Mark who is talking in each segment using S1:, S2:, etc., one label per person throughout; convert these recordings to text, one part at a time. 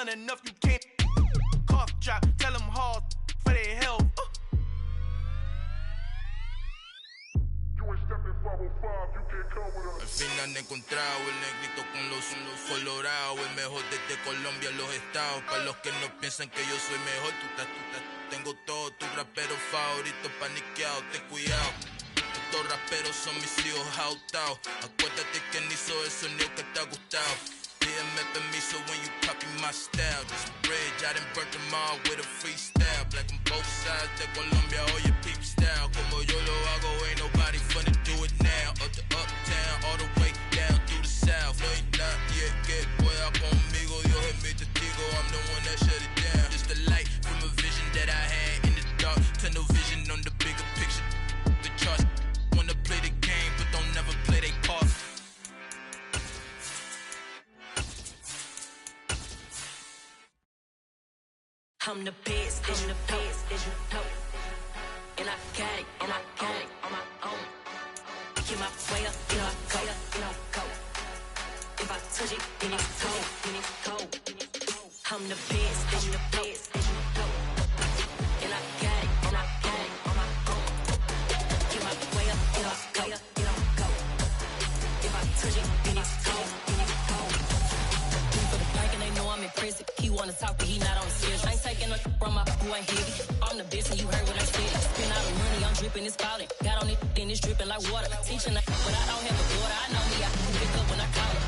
S1: done enough, you can't cough drop. Tell them hard for their health.
S2: Al fin han encontrado el negrito con los colorados, el mejor desde Colombia, los estados. Para los que no piensan que yo soy mejor, tengo todos tus raperos favoritos paniqueados, ten cuidado. Estos raperos son mis hijos jautados. Acuérdate que ni hizo el sonido que te ha gustado. Pídeme permiso when you copy my style. This bridge, I done burnt them all with a freestyle. Black on both sides de Colombia, oye peep style. Como yo lo hago, ain't nobody finna do it now. Up to uptown, all the way down through the south. No hay nadie que pueda conmigo, Dios es mi testigo. I'm the one that shut it down. Just the light from a vision that I had in the dark. Tunnel vision on the bigger picture. The charts wanna play the game, but don't never play their part.
S3: I'm the best, I'm the best, you know. And I can't on my own. Get my way up, you know, go. If I touch it, then it's cold. I'm the best, you know. And I can't on my own. Get my way up, you know, go. If I touch it, then it's cold. For the bike and they know I'm impressive. He wanna talk, but he not on the schedule. I ain't taking no from my boy heavy. I'm the best and you heard what I said. Spend all the money, I'm dripping, it's falling. Got on it, then it's dripping like water. Teaching but I don't have a daughter. I know me, I can pick up when I call her.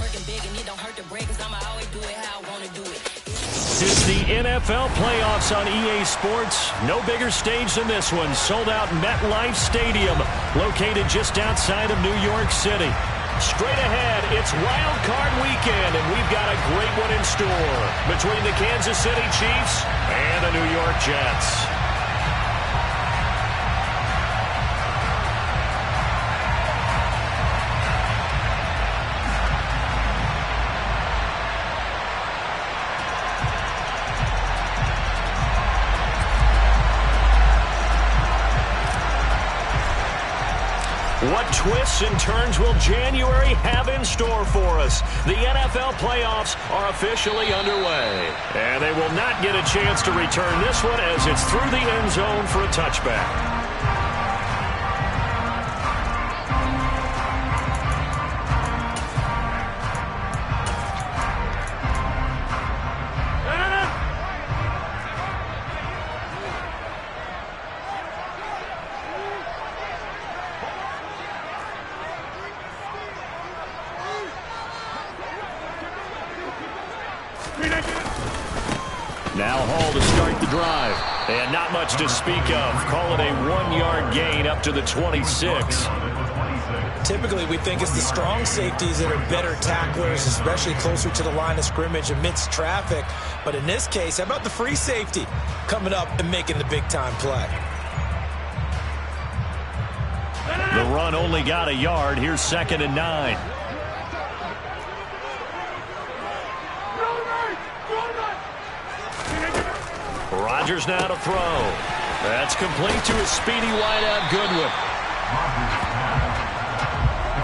S3: Working big and it don't hurt to break, cause I'ma always do it how I wanna do it.
S4: It's the NFL playoffs on EA Sports. No bigger stage than this one. Sold out MetLife Stadium, located just outside of New York City. Straight ahead, it's Wild Card Weekend, and we've got a great one in store between the Kansas City Chiefs and the New York Jets. What twists and turns will January have in store for us? The NFL playoffs are officially underway, and they will not get a chance to return this one as it's through the end zone for a touchback. Now Hall to start the drive. And not much to speak of. Call it a 1-yard gain up to the 26.
S5: Typically, we think it's the strong safeties that are better tacklers, especially closer to the line of scrimmage amidst traffic. But in this case, how about the free safety coming up and making the big-time play?
S4: The run only got a yard. Here's 2nd and 9. Rodgers now to throw. That's complete to his speedy wideout Goodwin.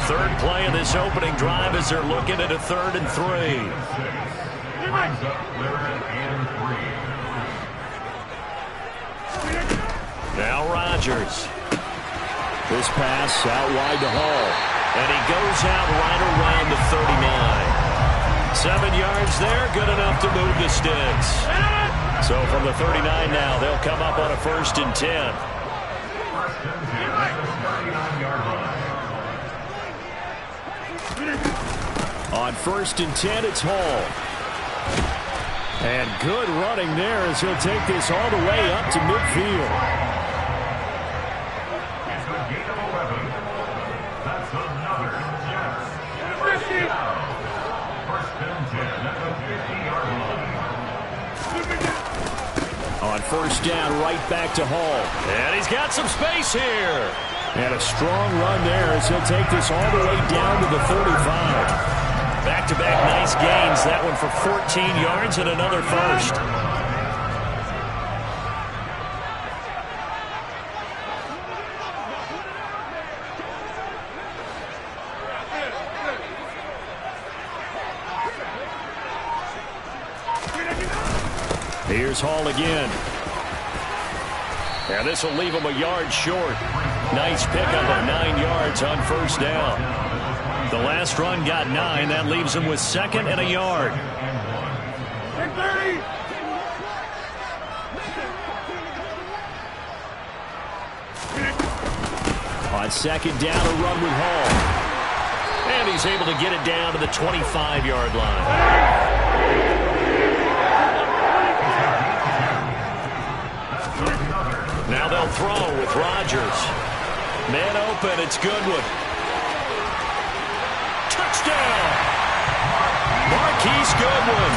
S4: Third play of this opening drive as they're looking at a 3rd and 3. Now Rodgers. This pass out wide to Hall. And he goes out right around the 39. 7 yards there, good enough to move the sticks. So from the 39 now, they'll come up on a 1st and 10. On 1st and 10, it's Hall. And good running there as he'll take this all the way up to midfield. On 1st down, right back to Hall. And he's got some space here. And a strong run there as he'll take this all the way down to the 35. Back-to-back nice gains. That one for 14 yards and another 1st. Here's Hall again. And this will leave him a yard short. Nice pickup of 9 yards on first down. The last run got 9. That leaves him with 2nd and a yard. On 2nd down, a run with Hall. And he's able to get it down to the 25-yard line. Now they'll throw with Rodgers. Man open, it's Goodwin. Touchdown! Marquise Goodwin,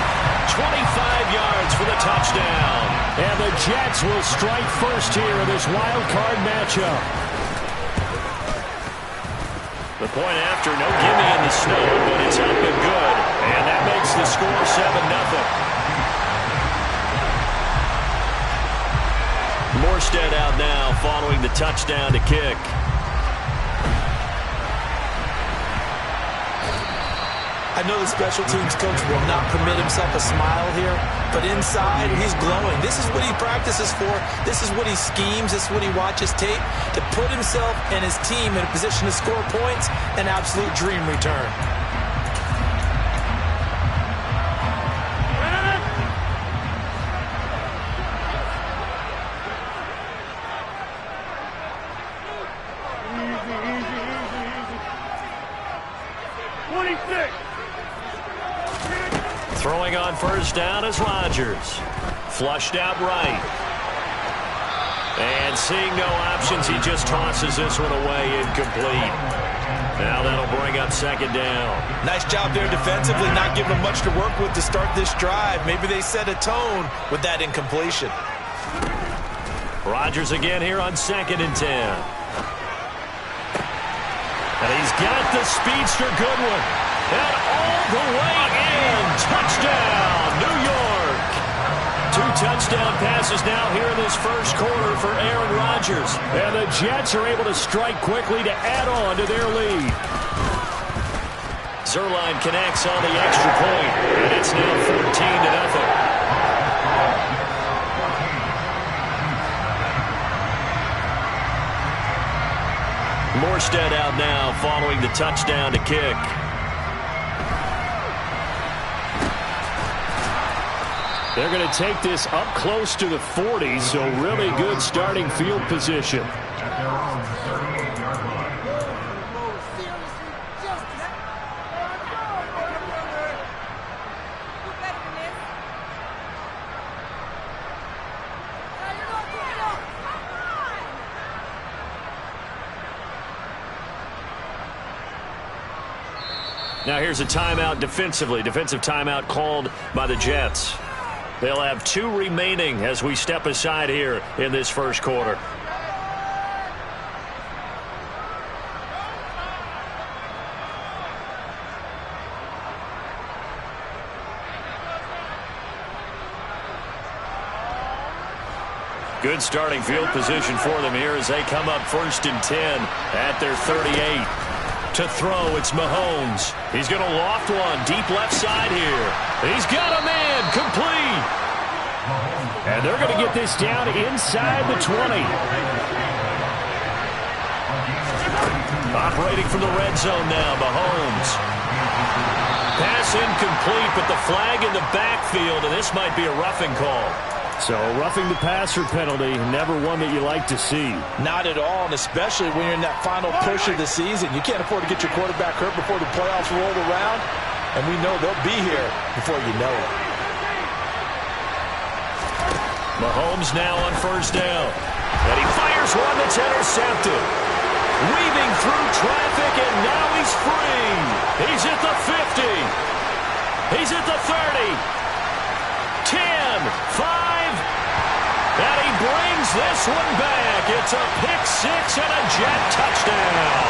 S4: 25 yards for the touchdown. And the Jets will strike first here in this wild card matchup. The point after, no gimme in the snow, but it's up and good. And that makes the score 7-0. Morstead out now following the touchdown to kick.
S5: I know the special teams coach will not permit himself a smile here, but inside, he's glowing. This is what he practices for. This is what he schemes. This is what he watches tape to put himself and his team in a position to score points. An absolute dream return.
S4: Throwing on first down is Rodgers. Flushed out right. And seeing no options, he just tosses this one away, incomplete. Now that'll bring up 2nd down.
S5: Nice job there defensively, not giving them much to work with to start this drive. Maybe they set a tone with that incompletion.
S4: Rodgers again here on 2nd and 10. And he's got the speedster Goodwin. And all the way in. Touchdown, New York. 2 touchdown passes now here in this first quarter for Aaron Rodgers. And the Jets are able to strike quickly to add on to their lead. Zerline connects on the extra point. And it's now 14-0. Morstead out now following the touchdown to kick. They're going to take this up close to the 40, so really good starting field position. Now here's a timeout defensively. Defensive timeout called by the Jets. They'll have 2 remaining as we step aside here in this first quarter. Good starting field position for them here as they come up 1st and 10 at their 38. To throw, it's Mahomes. He's going to loft one deep left side here. He's got a man complete. And they're going to get this down inside the 20. Operating from the red zone now, Mahomes. Pass incomplete, but the flag in the backfield, and this might be a roughing call. So roughing the passer penalty, never one that you like to see.
S5: Not at all, and especially when you're in that final push of the season. You can't afford to get your quarterback hurt before the playoffs roll around, and we know they'll be here before you know it.
S4: Mahomes now on first down. And he fires one that's intercepted. Weaving through traffic, and now he's free. He's at the 50. He's at the 30. 10, 5, and he brings this one back. It's a pick 6 and a Jet touchdown.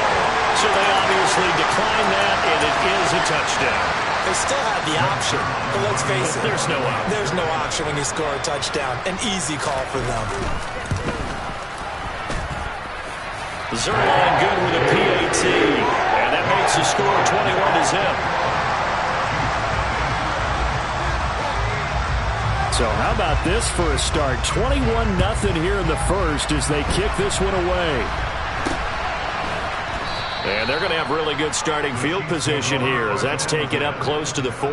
S4: So they obviously declined that, and it is a touchdown.
S5: They still had the option, but let's face it.
S4: There's no option.
S5: There's no option when you score a touchdown. An easy call for them.
S4: Zerline good with a PAT, and that makes the score 21-0. So how about this for a start? 21-0 here in the first as they kick this one away. And they're going to have really good starting field position here as that's taken up close to the 40.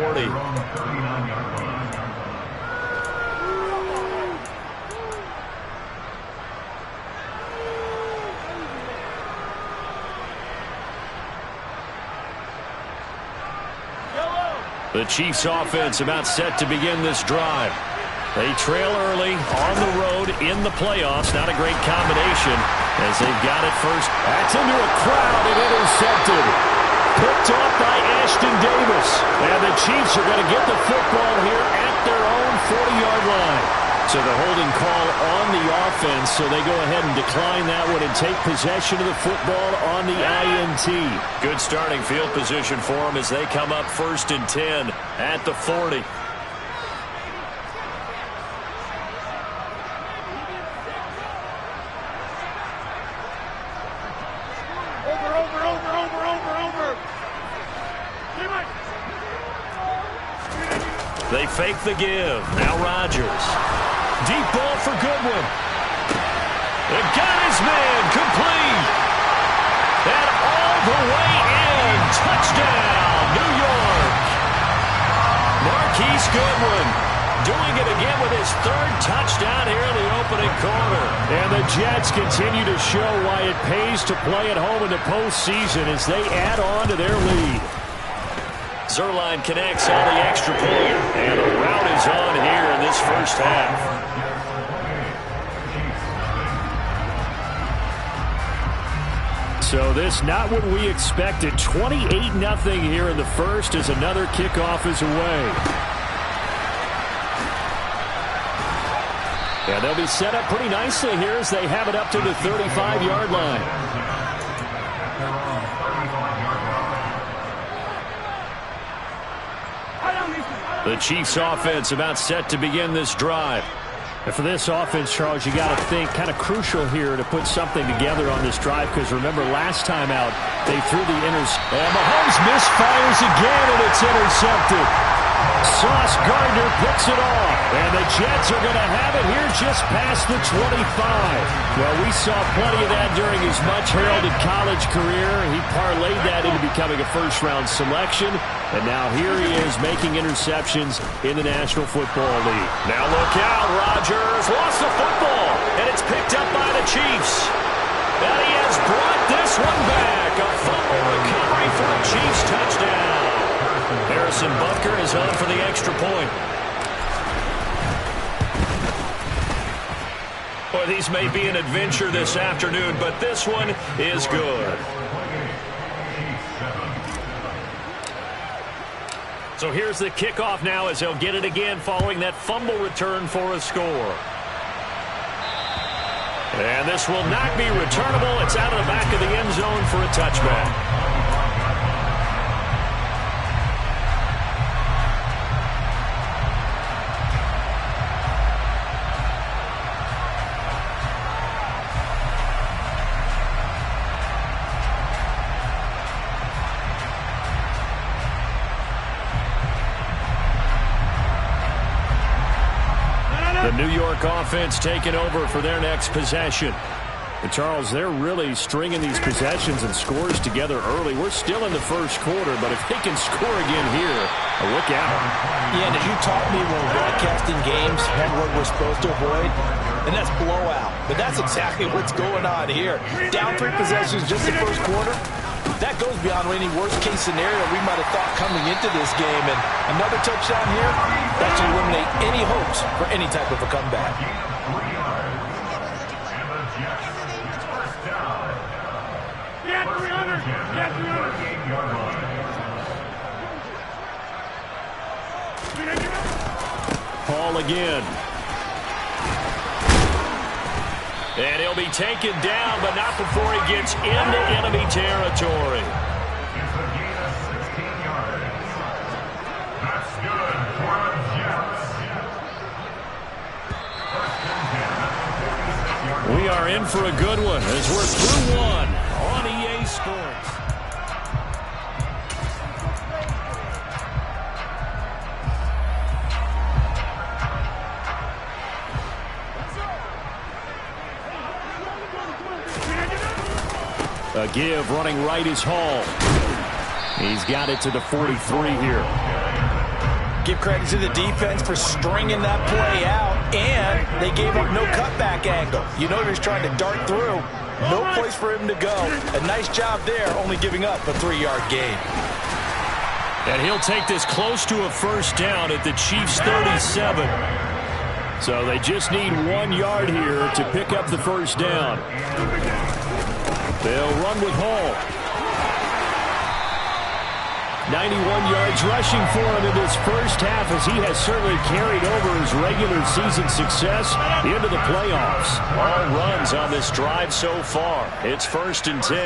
S4: The Chiefs offense about set to begin this drive. They trail early on the road in the playoffs. Not a great combination as they've got it first. That's into a crowd and intercepted. Picked off by Ashton Davis. And the Chiefs are going to get the football here at their own 40-yard line. So the holding call on the offense, so they go ahead and decline that one and take possession of the football on the INT. Good starting field position for them as they come up 1st and 10 at the 40. They fake the give. Now Rodgers. Deep ball for Goodwin. It got his man complete. And all the way in. Touchdown, New York. Marquise Goodwin doing it again with his 3rd touchdown here in the opening quarter. And the Jets continue to show why it pays to play at home in the postseason as they add on to their lead. Zerline connects on the extra point, and the route is on here in this first half. So this not what we expected. 28-0 here in the first as another kickoff is away. And they'll be set up pretty nicely here as they have it up to the 35-yard line. The Chiefs offense about set to begin this drive. And for this offense, Charles, you got to think kind of crucial here to put something together on this drive because remember last time out they threw the and Mahomes misfires again and it's intercepted. Sauce Gardner picks it off and the Jets are going to have it here just past the 25. Well, we saw plenty of that during his much heralded college career. He parlayed that into becoming a first-round selection. And now here he is making interceptions in the National Football League. Now look out, Rodgers lost the football, and it's picked up by the Chiefs. And he has brought this one back. A fumble recovery for a Chiefs touchdown. Harrison Butker is on for the extra point. Boy, these may be an adventure this afternoon, but this one is good. So here's the kickoff now as they'll get it again following that fumble return for a score. And this will not be returnable. It's out of the back of the end zone for a touchback. The New York offense taking over for their next possession. And Charles, they're really stringing these possessions and scores together early. We're still in the first quarter, but if they can score again here, look out.
S5: Yeah, and as you taught me when we're broadcasting games, and what we're supposed to avoid, and that's blowout. But that's exactly what's going on here. Down 3 possessions just the first quarter. That goes beyond any worst-case scenario we might have thought coming into this game. And another touchdown here, that should eliminate any hopes for any type of a comeback.
S4: Paul again. And he'll be taken down, but not before he gets into enemy territory. We are in for a good one as we're through one on EA Sports. A give running right is Hall. He's got it to the 43 here.
S5: Give credit to the defense for stringing that play out, and they gave up no cutback angle. You know he was trying to dart through. No place for him to go. A nice job there, only giving up a 3-yard gain.
S4: And he'll take this close to a first down at the Chiefs' 37. So they just need 1 yard here to pick up the first down. They'll run with Hall. 91 yards rushing for him in this first half, as he has certainly carried over his regular season success into the playoffs. All runs on this drive so far. It's 1st and 10.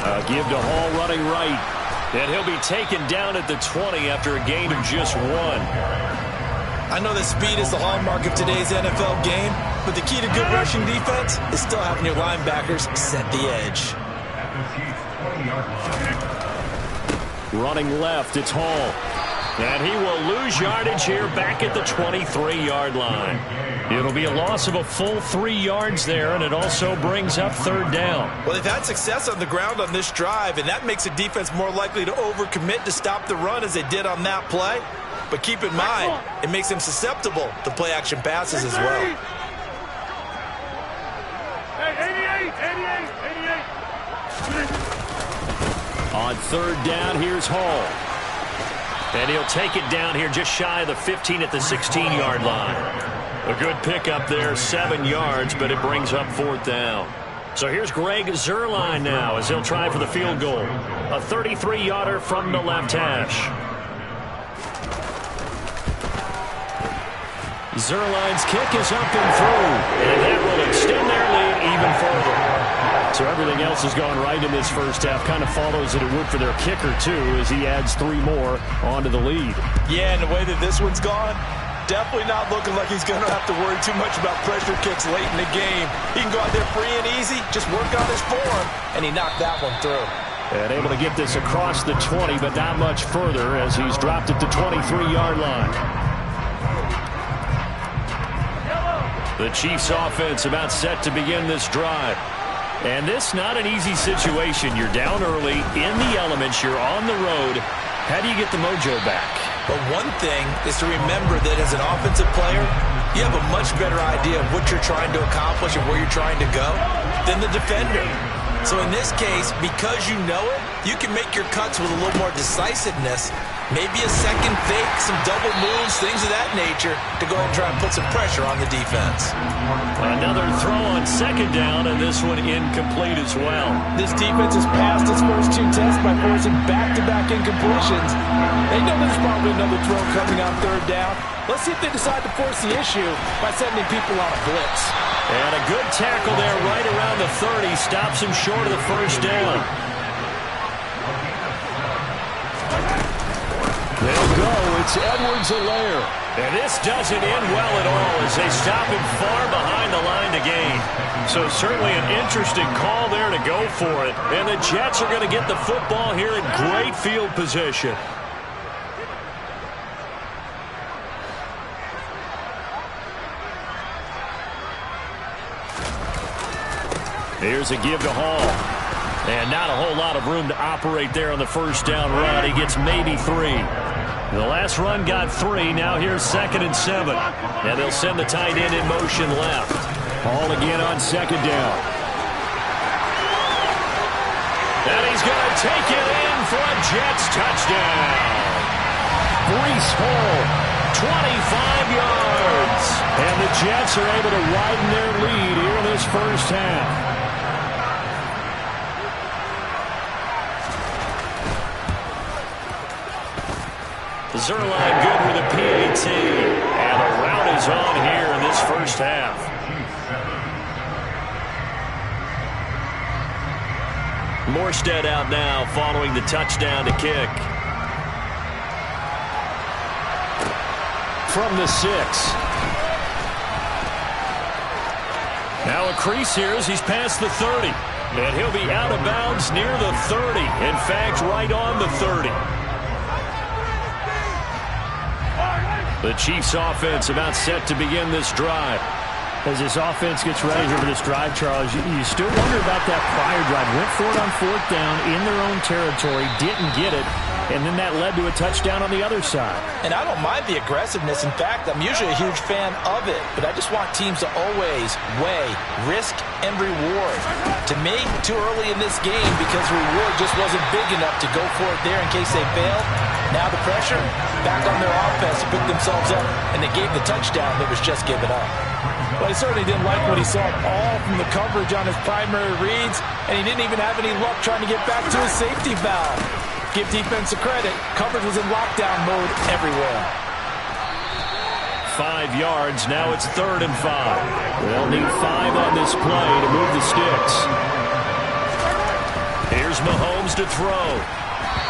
S4: A give to Hall running right. And he'll be taken down at the 20 after a gain of just 1.
S5: I know that speed is the hallmark of today's NFL game, but the key to good rushing defense is still having your linebackers set the edge.
S4: Running left, it's Hall. And he will lose yardage here back at the 23-yard line. It'll be a loss of a full 3 yards there, and it also brings up 3rd down.
S5: Well, they've had success on the ground on this drive, and that makes the defense more likely to overcommit to stop the run as they did on that play. But keep in mind, it makes them susceptible to play-action passes as well.
S4: On 3rd down, here's Hall. And he'll take it down here just shy of the 15 at the 16-yard line. A good pickup there, 7 yards, but it brings up 4th down. So here's Greg Zuerlein now as he'll try for the field goal. A 33-yarder from the left hash. Zuerlein's kick is up and through, and that will extend their lead even further. So everything else has gone right in this first half. Kind of follows that it would for their kicker, too, as he adds 3 more onto the lead.
S5: Yeah, and the way that this one's gone, definitely not looking like he's going to have to worry too much about pressure kicks late in the game. He can go out there free and easy, just work on his form, and he knocked that one through.
S4: And able to get this across the 20, but not much further as he's dropped at the 23-yard line. The Chiefs offense about set to begin this drive. And this not an easy situation. You're down early, in the elements, you're on the road. How do you get the mojo back?
S5: But one thing is to remember that as an offensive player, you have a much better idea of what you're trying to accomplish and where you're trying to go than the defender. So in this case, because you know it, you can make your cuts with a little more decisiveness. Maybe a second fake, some double moves, things of that nature to go ahead and try and put some pressure on the defense.
S4: Another throw on 2nd down, and this one incomplete as well.
S5: This defense has passed its first 2 tests by forcing back-to-back incompletions. They know there's probably another throw coming on 3rd down. Let's see if they decide to force the issue by sending people on a blitz.
S4: And a good tackle there right around the 30 stops him short of the first down. They'll go. It's Edwards-Helaire. And this doesn't end well at all as they stop him far behind the line to gain. So certainly an interesting call there to go for it. And the Jets are going to get the football here in great field position. Here's a give to Hall. And not a whole lot of room to operate there on the first down run. He gets maybe 3. The last run got 3. Now here's 2nd and 7. And they'll send the tight end in motion left. Hall again on 2nd down. And he's going to take it in for a Jets touchdown. Breece Hall, 25 yards. And the Jets are able to widen their lead here in this first half. Zuerlein good with a PAT. And the route is on here in this first half. Morstead out now following the touchdown to kick. From the 6. Now a crease here as he's past the 30. And he'll be out of bounds near the 30. In fact, right on the 30. The Chiefs offense about set to begin this drive. As this offense gets ready here for this drive, Charles, you still wonder about that prior drive. Went for it on 4th down in their own territory, didn't get it, and then that led to a touchdown on the other side. And I don't mind the aggressiveness. In fact, I'm usually a huge fan of it, but I just want teams to always weigh risk and reward. To me, too early in this game because the reward just wasn't big enough to go for it there in case they failed. Now the pressure back on their offense to pick themselves up, and they gave the touchdown that was just given up. Well, he certainly didn't like what he saw all from the coverage on his primary reads, and he didn't even have any luck trying to get back to his safety valve. Give defense a credit. Coverage was in lockdown mode everywhere. 5 yards. Now it's 3rd and 5. They'll need 5 on this play to move the sticks. Here's Mahomes to throw.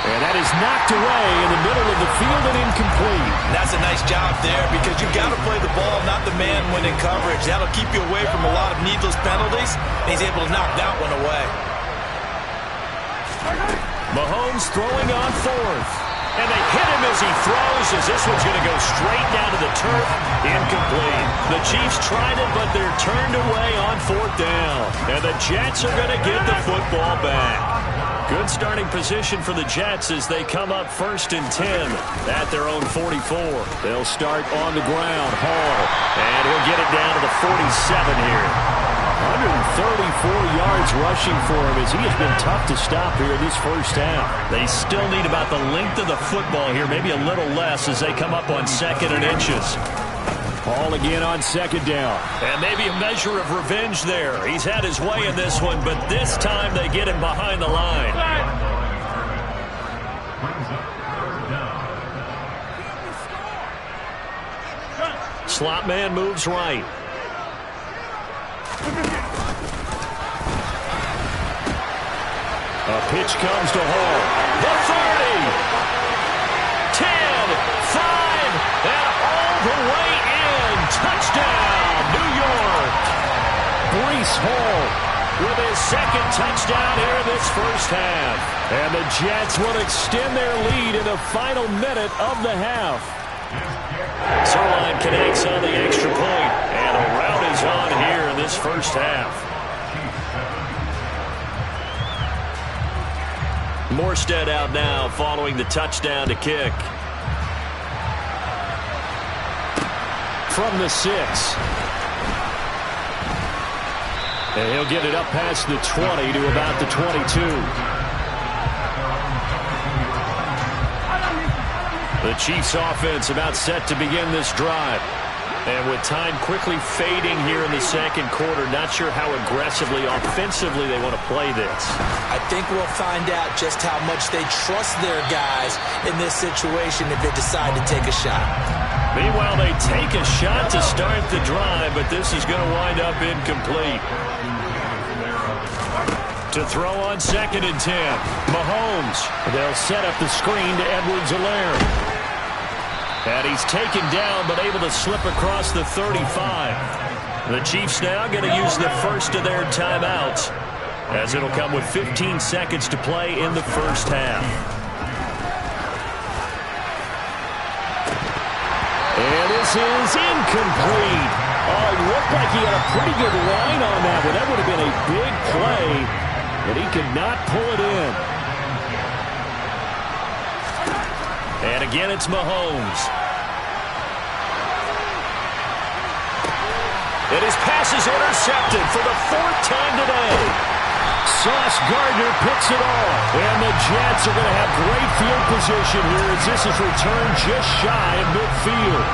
S4: And that is knocked away in the middle of the field and incomplete. That's a nice job there because you've got to play the ball, not the man when in coverage. That'll keep you away from a lot of needless penalties. And he's able to knock that one away. Mahomes throwing on 4th. And they hit him as he throws, as this one's going to go straight down to the turf. Incomplete. The Chiefs tried it, but they're turned away on 4th down. And the Jets are going to get the football back. Good starting position for the Jets as they come up 1st and 10 at their own 44. They'll start on the ground. Hall. And he'll get it down to the 47 here. 134 yards rushing for him as he has been tough to stop here in this first half. They still need about the length of the football here, maybe a little less as they come up on 2nd and inches. Hall again on 2nd down. And maybe a measure of revenge there. He's had his way in this one, but this time they get him behind the line. Slot man moves right. A pitch comes to Hall. The 30. 10, 5, and all the way in. Touchdown, New York. Breece Hall with his 2nd touchdown here in this first half. And the Jets will extend their lead in the final minute of the half. Zerline connects on the extra point, and a rout is on here in this first half. Morstead out now following the touchdown to kick. From the 6. And he'll get it up past the 20 to about the 22. The Chiefs offense about set to begin this drive. And with time quickly fading here in the 2nd quarter, not sure how aggressively, offensively they want to play this.
S5: I think we'll find out just how much they trust their guys in this situation if they decide to take a shot.
S4: Meanwhile, they take a shot to start the drive, but this is going to wind up incomplete. To throw on 2nd and 10. Mahomes. They'll set up the screen to Edwards-Helaire. And he's taken down, but able to slip across the 35. The Chiefs now going to use the first of their timeouts, as it'll come with 15 seconds to play in the first half. And this is incomplete. Oh, it looked like he had a pretty good line on that one. That would have been a big play, but he could not pull it in. And again, it's Mahomes. And his pass is intercepted for the 4th time today. Sauce Gardner picks it off. And the Jets are going to have great field position here as this is returned just shy of midfield.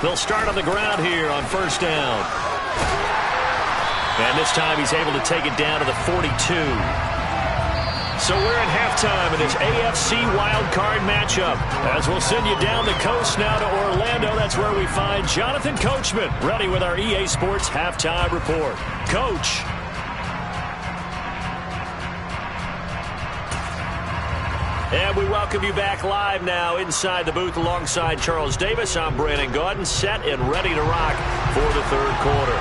S4: They'll start on the ground here on 1st down. And this time he's able to take it down to the 42. So we're at halftime in this AFC wildcard matchup. As we'll send you down the coast now to Orlando. That's where we find Jonathan Coachman ready with our EA Sports halftime report. Coach. And we welcome you back live now inside the booth alongside Charles Davis. I'm Brandon Gaudin, set and ready to rock for the third quarter.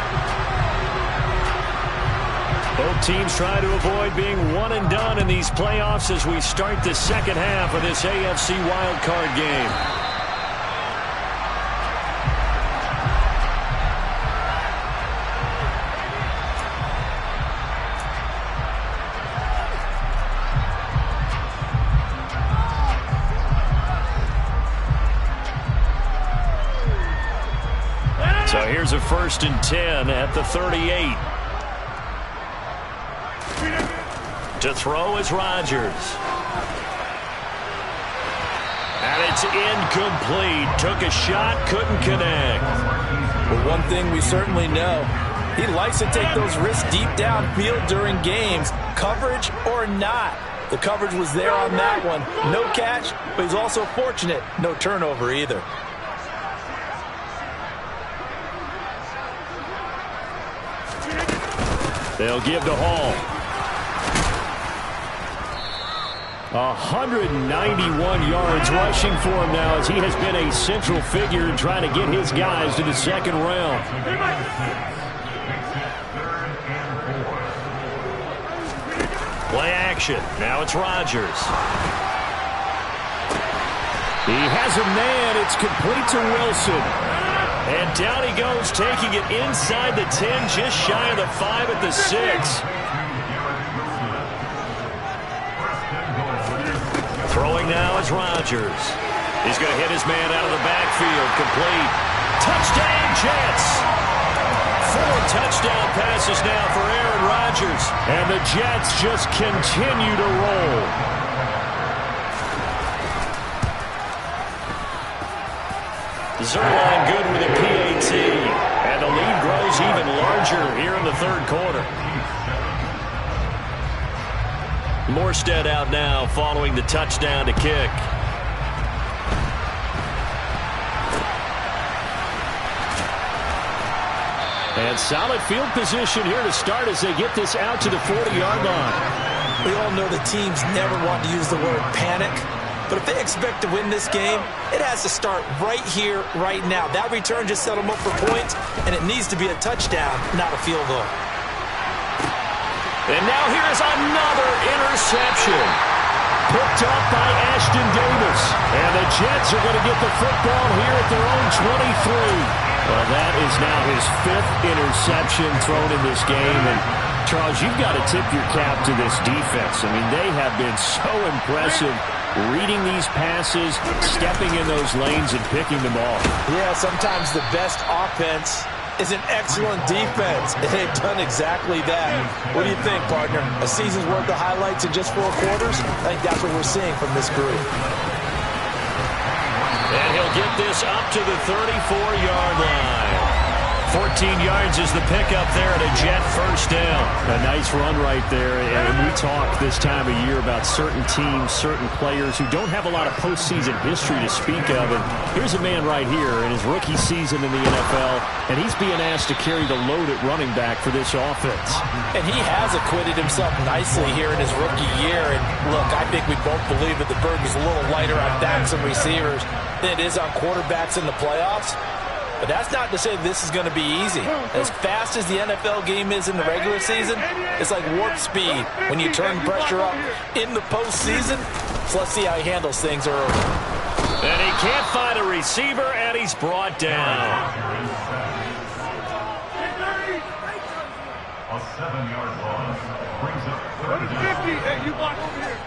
S4: Both teams trying to avoid being one and done in these playoffs as we start the second half of this AFC wildcard game. So here's a 1st and 10 at the 38. To throw is Rodgers. And it's incomplete. Took a shot, couldn't connect.
S5: Well, one thing we certainly know, he likes to take those risks deep downfield during games, coverage or not. The coverage was there on that one. No catch, but he's also fortunate. No turnover either.
S4: They'll give to Hall. 191 yards rushing for him now as he has been a central figure in trying to get his guys to the second round. Play action. Now it's Rodgers. He has a man. It's complete to Wilson. And down he goes, taking it inside the 10, just shy of the 5 at the 6. Throwing now is Rodgers. He's going to hit his man out of the backfield. Complete. Touchdown, Jets. 4 touchdown passes now for Aaron Rodgers. And the Jets just continue to roll. Zerline good with a PAT. And the lead grows even larger here in the third quarter. Morstead out now following the touchdown to kick. And solid field position here to start as they get this out to the 40-yard line.
S5: We all know the teams never want to use the word panic. But if they expect to win this game, it has to start right here, right now. That return just set them up for points, and it needs to be a touchdown, not a field goal.
S4: And now here's another interception. Picked up by Ashton Davis. And the Jets are going to get the football here at their own 23. Well, that is now his 5th interception thrown in this game. And Charles, you've got to tip your cap to this defense. I mean, they have been so impressive reading these passes, stepping in those lanes, and picking them off.
S5: Yeah, sometimes the best offense is an excellent defense, and they've done exactly that. What do you think, partner? A season's worth of highlights in just 4 quarters? I think that's what we're seeing from this group.
S4: And he'll get this up to the 34-yard line. 14 yards is the pickup there at a Jet first down. A nice run right there. And we talk this time of year about certain teams, certain players who don't have a lot of postseason history to speak of. And here's a man right here in his rookie season in the NFL, and he's being asked to carry the load at running back for this offense.
S5: And he has acquitted himself nicely here in his rookie year. And look, I think we both believe that the burden is a little lighter on backs and receivers than it is on quarterbacks in the playoffs. But that's not to say this is going to be easy. As fast as the NFL game is in the regular season, it's like warp speed when you turn pressure up in the postseason. So let's see how he handles things early.
S4: And he can't find a receiver, and he's brought down.
S6: A 7-yard loss brings up 50. Hey, you block over here.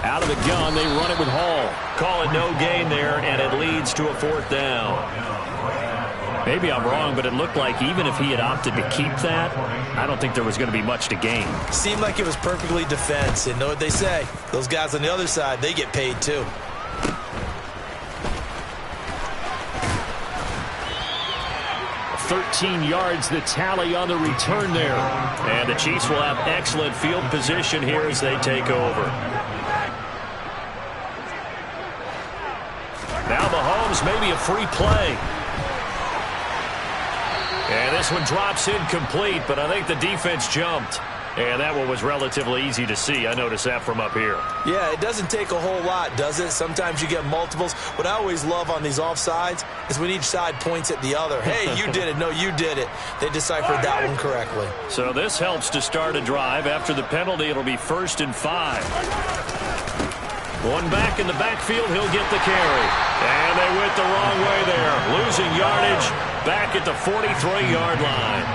S4: Out of the gun, they run it with Hall. Call it no gain there, and it leads to a 4th down. Maybe I'm wrong, but it looked like even if he had opted to keep that, I don't think there was going to be much to gain.
S5: Seemed like it was perfectly defense. And know what they say? Those guys on the other side, they get paid too.
S4: $13 yards, the tally on the return there. And the Chiefs will have excellent field position here as they take over. Now Mahomes, maybe a free play. And this one drops incomplete, but I think the defense jumped. And that one was relatively easy to see. I noticed that from up here.
S5: Yeah, it doesn't take a whole lot, does it? Sometimes you get multiples. What I always love on these offsides is when each side points at the other. Hey, you did it. No, you did it. They deciphered that one correctly.
S4: So this helps to start a drive. After the penalty, it'll be 1st and 5. One back in the backfield, he'll get the carry. And they went the wrong way there. Losing yardage back at the 43-yard line.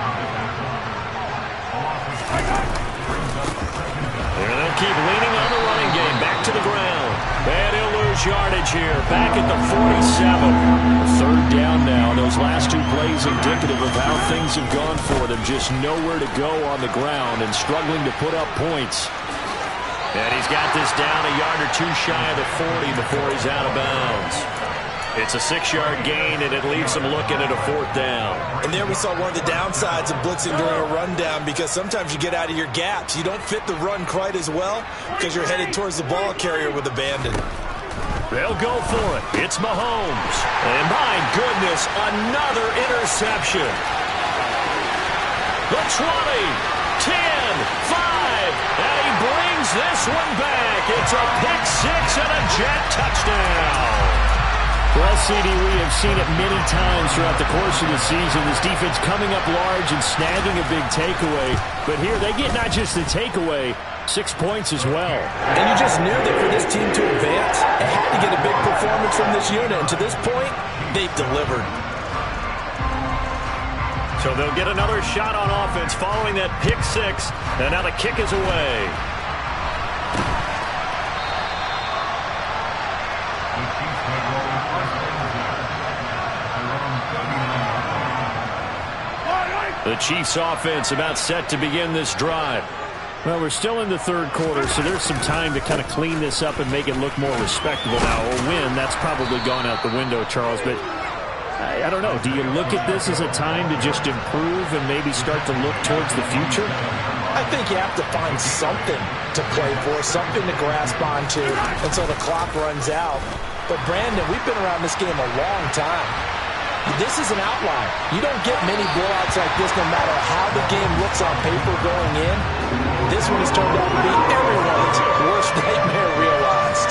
S4: And they'll keep leaning on the running game. Back to the ground. And he'll lose yardage here. Back at the 47. 3rd down now. Those last 2 plays indicative of how things have gone for them. Just nowhere to go on the ground and struggling to put up points. And he's got this down a yard or 2 shy of the 40 before he's out of bounds. It's a 6-yard gain, and it leaves them looking at a 4th down.
S5: And there we saw one of the downsides of blitzing during a rundown, because sometimes you get out of your gaps. You don't fit the run quite as well because you're headed towards the ball carrier with abandon.
S4: They'll go for it. It's Mahomes. And my goodness, another interception. The 20, 10, 5, and he brings this one back. It's a pick 6 and a jet touchdown. Well, CD, we have seen it many times throughout the course of the season. This defense coming up large and snagging a big takeaway. But here they get not just the takeaway, 6 points as well.
S5: And you just knew that for this team to advance, it had to get a big performance from this unit. And to this point, they've delivered.
S4: So they'll get another shot on offense following that pick 6. And now the kick is away. The Chiefs offense about set to begin this drive. Well, we're still in the 3rd quarter, so there's some time to kind of clean this up and make it look more respectable now. A win, that's probably gone out the window, Charles, but I don't know. Do you look at this as a time to just improve and maybe start to look towards the future?
S5: I think you have to find something to play for, something to grasp onto until the clock runs out. But, Brandon, we've been around this game a long time. This is an outlier. You don't get many blowouts like this no matter how the game looks on paper going in. This one has turned out to be everyone's worst nightmare realized.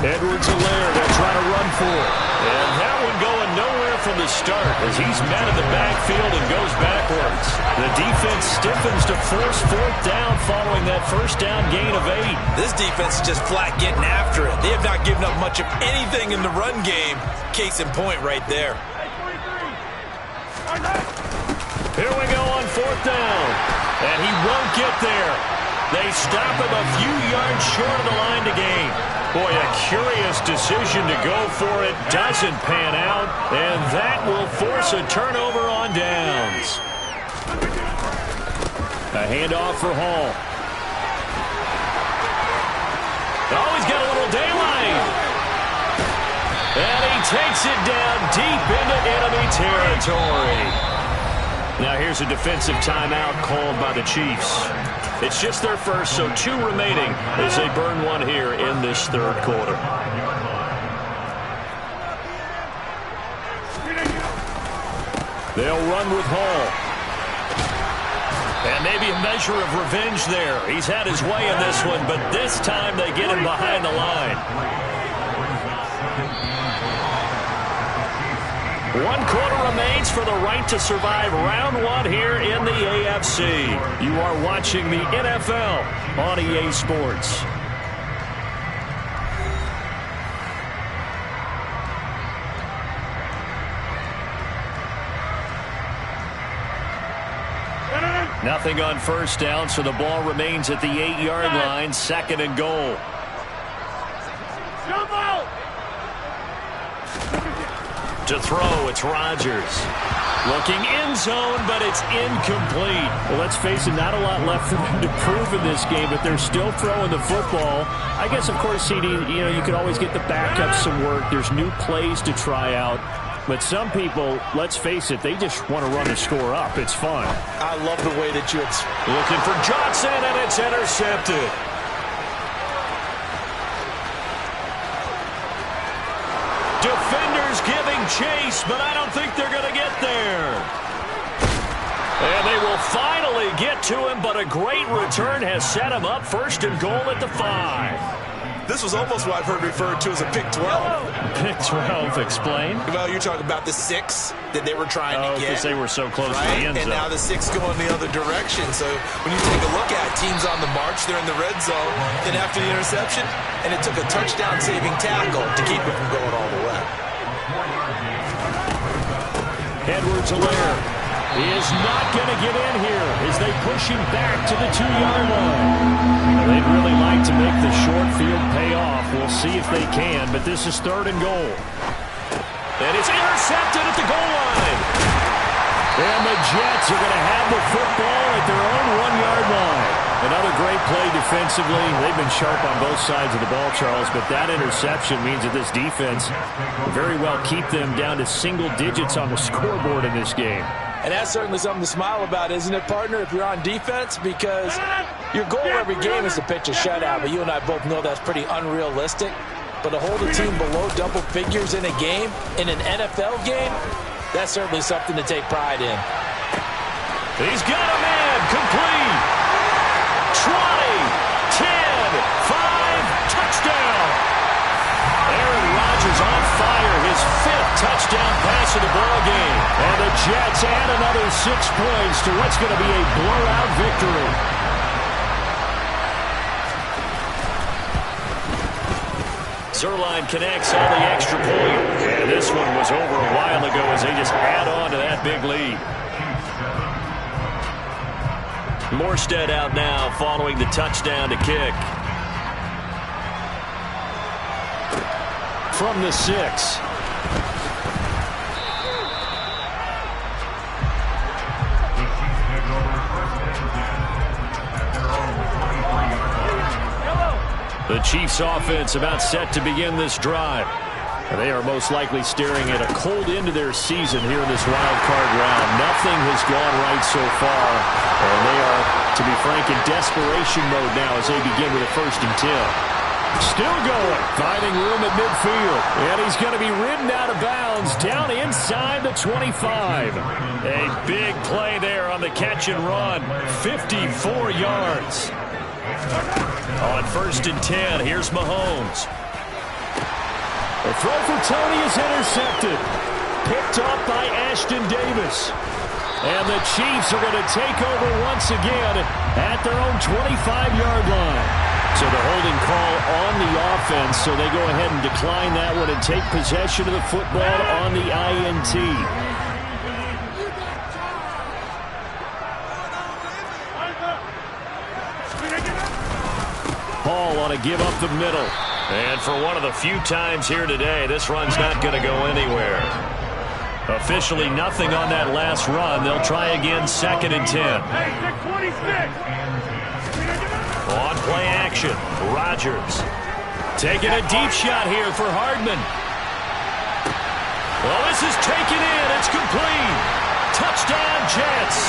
S4: Edwards-Helaire, they'll try to run for it. And that one going nowhere from the start as he's met in the backfield and goes backwards. The defense stiffens to force 4th down following that 1st down gain of 8.
S5: This defense is just flat getting after it. They have not given up much of anything in the run game. Case in point right there.
S4: Here we go on 4th down. And he won't get there. They stop him a few yards short of the line to gain. Boy, a curious decision to go for it. Doesn't pan out. And that will force a turnover on downs. A handoff for Hall. Oh, he's got a little daylight. And he takes it down deep into enemy territory. Now here's a defensive timeout called by the Chiefs. It's just their first, so 2 remaining as they burn one here in this 3rd quarter. They'll run with Hall. And maybe a measure of revenge there. He's had his way in this one, but this time they get him behind the line. 1 quarter remains for the right to survive round 1 here in the AFC. You are watching the NFL on EA Sports. Nothing on 1st down, so the ball remains at the 8-yard line, 2nd and goal. To throw, it's Rodgers. Looking end zone, but it's incomplete. Well, let's face it, not a lot left for them to prove in this game, but they're still throwing the football. I guess, of course, CD, you could always get the backups some work. There's new plays to try out. But some people, let's face it, they just want to run the score up. It's fun.
S5: I love the way that you...
S4: Looking for Johnson, and it's intercepted. Defenders giving chase, but I don't think they're going to get there. And they will finally get to him, but a great return has set him up first and goal at the 5.
S5: This was almost what I've heard referred to as a pick 12.
S4: Pick 12, explain.
S5: Well, you're talking about the 6 that they were trying to get.
S4: Because they were so close to the end zone.
S5: And now the 6 going the other direction. So when you take a look at teams on the march, they're in the red zone. Then after the interception, and it took a touchdown-saving tackle to keep it from going all the way.
S4: Edwards-Helaire is not going to get in here as they push him back to the 2-yard line. They'd really like to make the short field pay off. We'll see if they can, but this is 3rd and goal. And it's intercepted at the goal line. And the Jets are going to have the football at their own 1-yard line. Another great play defensively. They've been sharp on both sides of the ball, Charles, but that interception means that this defense will very well keep them down to single digits on the scoreboard in this game.
S5: And that's certainly something to smile about, isn't it, partner, if you're on defense? Because your goal every game is to pitch a shutout, but you and I both know that's pretty unrealistic. But to hold a team below double figures in a game, in an NFL game, that's certainly something to take pride in.
S4: He's got a man, complete. 20, 10, 5, touchdown. Aaron Rodgers on fire, his 5th touchdown pass of the ball game. And the Jets add another 6 points to what's going to be a blowout victory. Zerline connects on the extra point. And this one was over a while ago as they just add on to that big lead. Morstead out now following the touchdown to kick. From the 6. The Chiefs offense about set to begin this drive. They are most likely staring at a cold end to their season here in this wild card round. Nothing has gone right so far. And they are, to be frank, in desperation mode now as they begin with a 1st and 10. Still going, finding room at midfield. And he's going to be ridden out of bounds down inside the 25. A big play there on the catch and run. 54 yards. On 1st and 10, here's Mahomes. The throw for Tony is intercepted. Picked up by Ashton Davis. And the Chiefs are going to take over once again at their own 25-yard line. So the holding call on the offense, so they go ahead and decline that one and take possession of the football on the INT. Hall on a give up the middle. And for one of the few times here today, this run's not going to go anywhere. Officially nothing on that last run. They'll try again 2nd and 10. On play action, Rodgers. Taking a deep shot here for Hardman. Well, this is taken in. It's complete. Touchdown, Jets.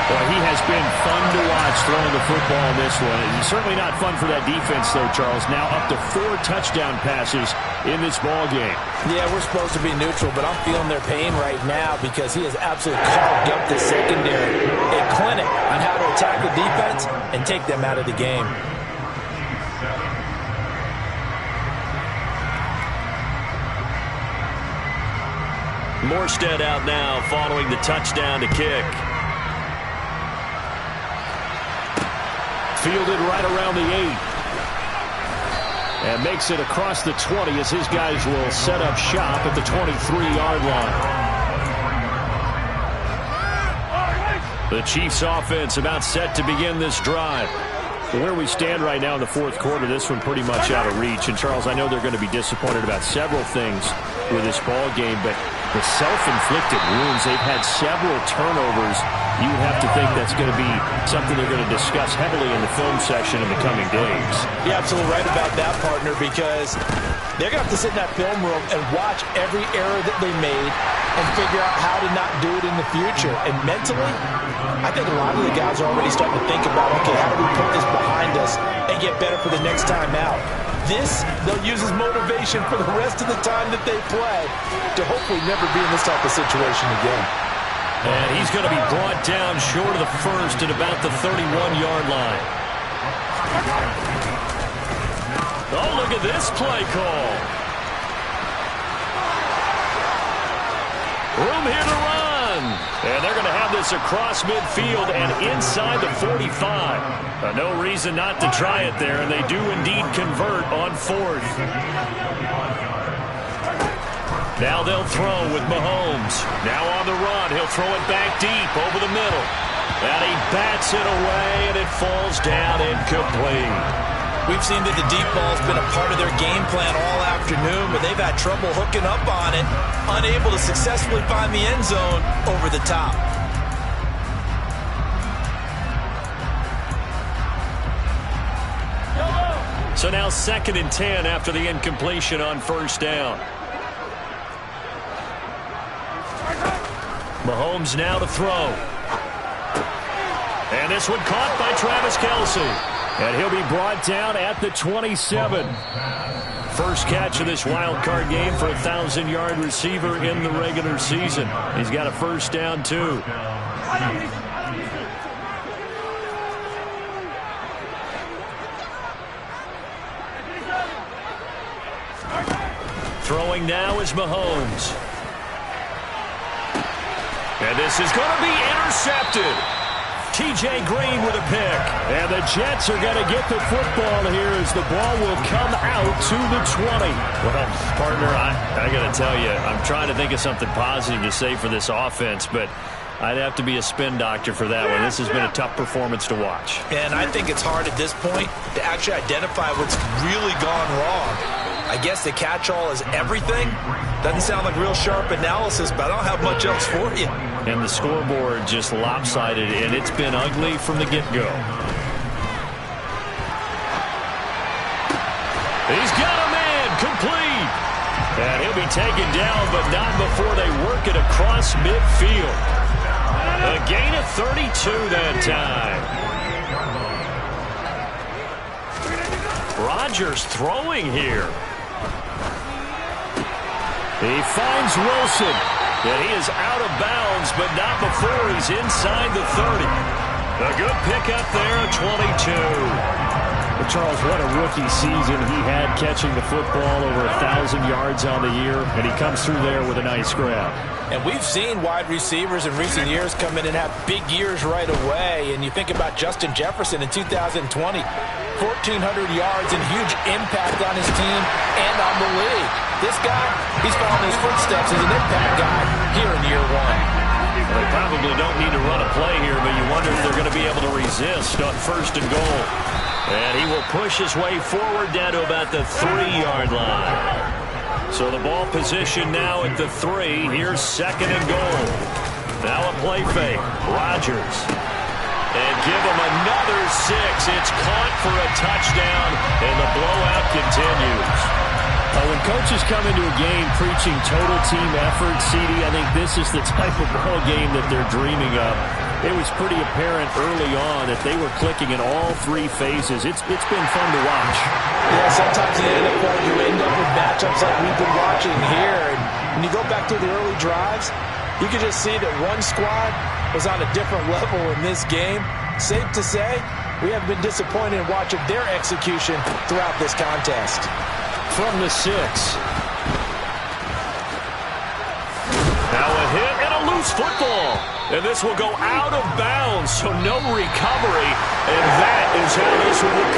S4: Well, he has been fun to watch throwing the football in this one. It's certainly not fun for that defense, though, Charles. Now up to 4 touchdown passes in this ball game. Yeah, we're supposed to be neutral, but I'm feeling their pain right now because he has absolutely carved up the secondary. A clinic on how to attack the defense and take them out of the game. Morstead out now following the touchdown to kick. Fielded right around the 8. And makes it across the 20 as his guys will set up shop at the 23-yard line. The Chiefs offense about set to begin this drive. Where we stand right now in the 4th quarter, this one pretty much out of reach. And, Charles, I know they're going to be disappointed about several things with this ball game, but the self-inflicted wounds, they've had several turnovers. You would have to think that's going to be something they're going to discuss heavily in the film section in the coming days. You're absolutely right about that, partner, because they're going to have to sit in that film room and watch every error that they made and figure out how to not do it in the future. And mentally, I think a lot of the guys are already starting to think about, okay, how do we put this behind us and get better for the next time out?
S5: This, they'll use as motivation for the rest of the time that they play to hopefully never be in this type of situation again.
S4: And he's going to be brought down short of the first at about the 31-yard line. Oh, look at this play call. Room here to run. And they're going to have this across midfield and inside the 45. No reason not to try it there, and they do indeed convert on fourth. Now they'll throw with Mahomes. Now on the run, he'll throw it back deep over the middle. And he bats it away, and it falls down incomplete.
S5: We've seen that the deep ball's been a part of their game plan all afternoon, but they've had trouble hooking up on it, unable to successfully find the end zone over the top.
S4: So now 2nd and 10 after the incompletion on first down. Mahomes now to throw. And this one caught by Travis Kelce. And he'll be brought down at the 27. First catch of this wild card game for a 1,000-yard receiver in the regular season. He's got a first down, too. Throwing now is Mahomes. And this is going to be intercepted. T.J. Green with a pick. And the Jets are going to get the football here as the ball will come out to the 20. Well, partner, I got to tell you, I'm trying to think of something positive to say for this offense, but I'd have to be a spin doctor for that one. This has been a tough performance to watch.
S5: And I think it's hard at this point to actually identify what's really gone wrong. I guess the catch-all is everything. Doesn't sound like real sharp analysis, but I don't have much else for you.
S4: And the scoreboard just lopsided, and it's been ugly from the get-go. He's got a man complete. And he'll be taken down, but not before they work it across midfield. A gain of 32 that time. Rodgers throwing here. He finds Wilson. And he is out of bounds, but not before he's inside the 30. A good pickup there, a 22. Well, Charles, what a rookie season he had catching the football, over 1,000 yards on the year, and he comes through there with a nice grab.
S5: And we've seen wide receivers in recent years come in and have big years right away. And you think about Justin Jefferson in 2020, 1,400 yards and huge impact on his team and on the league. This guy, he's following his footsteps as an impact guy here in year one.
S4: Well, they probably don't need to run a play here, but you wonder if they're going to be able to resist on 1st and goal. And he will push his way forward down to about the 3-yard line. So the ball position now at the 3. Here's 2nd and goal. Now a play fake. Rodgers. And give him another 6. It's caught for a touchdown, and the blowout continues. When coaches come into a game preaching total team effort, CD, I think this is the type of ball game that they're dreaming of. It was pretty apparent early on that they were clicking in all 3 phases. It's been fun to watch.
S5: Yeah, sometimes in the NFL you end up with matchups like we've been watching here. And when you go back to the early drives, you can just see that one squad was on a different level in this game. Safe to say, we haven't been disappointed in watching their execution throughout this contest.
S4: From the 6. Now a hit and a loose football. And this will go out of bounds, so no recovery. And that is how this one will